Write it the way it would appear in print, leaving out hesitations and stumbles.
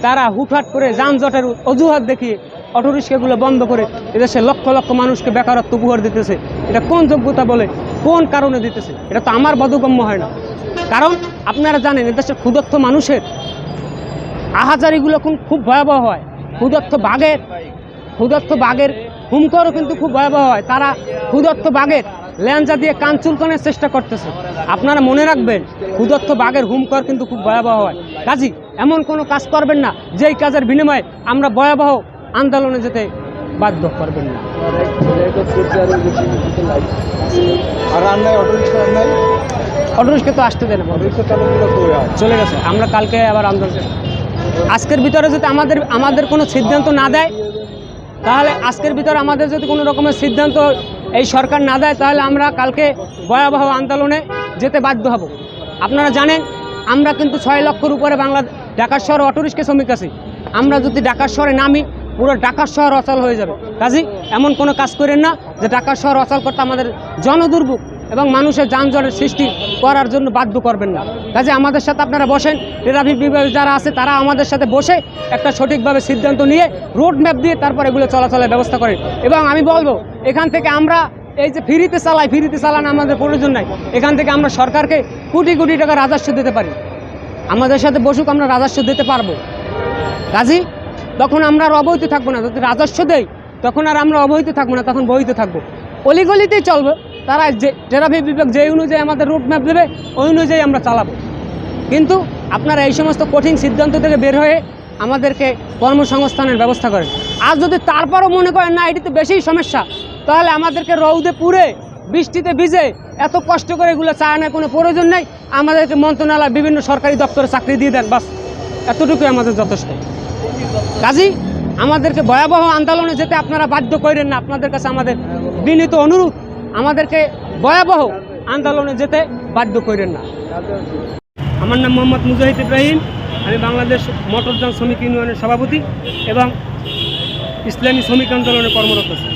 তারা হুটহাট করে যানজটের অজুহাত দেখিয়ে অটোরিক্সাগুলো বন্ধ করে এদেশে লক্ষ লক্ষ মানুষকে বেকারত্ব উপহার দিতেছে। এটা কোন যোগ্যতা বলে, কোন কারণে দিতেছে? এটা তো আমার বোধগম্য হয় না। কারণ আপনারা জানেন এদেশের ক্ষুধার্ত মানুষের আহাজারিগুলো খুব ভয়াবহ হয়। ক্ষুধার্ত বাঘের হুমকারও কিন্তু খুব ভয়াবহ হয়। তারা ক্ষুধার্ত বাঘের ল্যাঞ্জা দিয়ে কান চুলকানোর চেষ্টা করতেছে। আপনারা মনে রাখবেন, ক্ষুধার্ত বাঘের হুমকার কিন্তু খুব ভয়াবহ হয়। কাজী এমন কোনো কাজ করবেন না যেই কাজের বিনিময়ে আমরা ভয়াবহ আন্দোলনে যেতে বাধ্য করবেন না। অটোরিক্সা তো আসতে দেয় না, চলে গেছে। আমরা কালকে আবার আন্দোলন, আজকের ভিতরে যদি আমাদের কোনো সিদ্ধান্ত না দেয়, তাহলে আজকের ভিতরে আমাদের যদি কোনো রকমের সিদ্ধান্ত এই সরকার না দেয়, তাহলে আমরা কালকে ভয়াবহ আন্দোলনে যেতে বাধ্য হব। আপনারা জানেন আমরা কিন্তু 6 লক্ষের উপরে ঢাকা শহরে অটোরিক্সা শ্রমিক আছি। আমরা যদি ঢাকা শহরে নামি, পুরো ঢাকা শহর অচল হয়ে যাবে। কাজী এমন কোনো কাজ করেন না যে ঢাকা শহর অচল করতে আমাদের জনদুর্ভোগ এবং মানুষের যানজটের সৃষ্টি করার জন্য বাধ্য করবেন না। কাজে আমাদের সাথে আপনারা বসেন, ট্রাফিক বিভাগ যারা আছে তারা আমাদের সাথে বসে একটা সঠিকভাবে সিদ্ধান্ত নিয়ে রোড ম্যাপ দিয়ে তারপর এগুলো চলাচলের ব্যবস্থা করেন। এবং আমি বলবো, এখান থেকে আমরা এই যে ফ্রিতে চালানো আমাদের প্রয়োজন নাই। এখান থেকে আমরা সরকারকে কোটি কোটি টাকা রাজস্ব দিতে পারি। আমাদের সাথে বসুক, আমরা রাজস্ব দিতে পারবো। কাজী তখন আমরা আর অবহিত থাকবো না। যদি রাজস্ব দেই তখন আর আমরা অবহিত থাকবো না, তখন বহিত থাকবো। অলিগলিতেই চলবে। তারা যে ট্রাফিক বিভাগ যে অনুযায়ী আমাদের রুট ম্যাপ দেবে ওই অনুযায়ী আমরা চালাবো। কিন্তু আপনারা এই সমস্ত কঠিন সিদ্ধান্ত থেকে বের হয়ে আমাদেরকে কর্মসংস্থানের ব্যবস্থা করেন। আর যদি তারপরও মনে করেন না এটি তো বেশি সমস্যা, তাহলে আমাদেরকে রৌদে পুড়ে বৃষ্টিতে ভিজে এত কষ্ট করে এগুলো চালানোর কোনো প্রয়োজন নেই। আমাদেরকে মন্ত্রণালয় বিভিন্ন সরকারি দপ্তরে চাকরি দিয়ে দেন, বাস এতটুকুই আমাদের যথেষ্ট। কাজী আমাদেরকে ভয়াবহ আন্দোলনে যেতে আপনারা বাধ্য করেন না। আপনাদের কাছে আমাদের বিনীত অনুরোধ, আমাদেরকে ভয়াবহ আন্দোলনে যেতে বাধ্য করেন না। আমার নাম মোহাম্মদ মুজাহিদ ইব্রাহিম। আমি বাংলাদেশ মোটরযান শ্রমিক ইউনিয়নের সভাপতি এবং ইসলামী শ্রমিক আন্দোলনে কর্মরত আছি।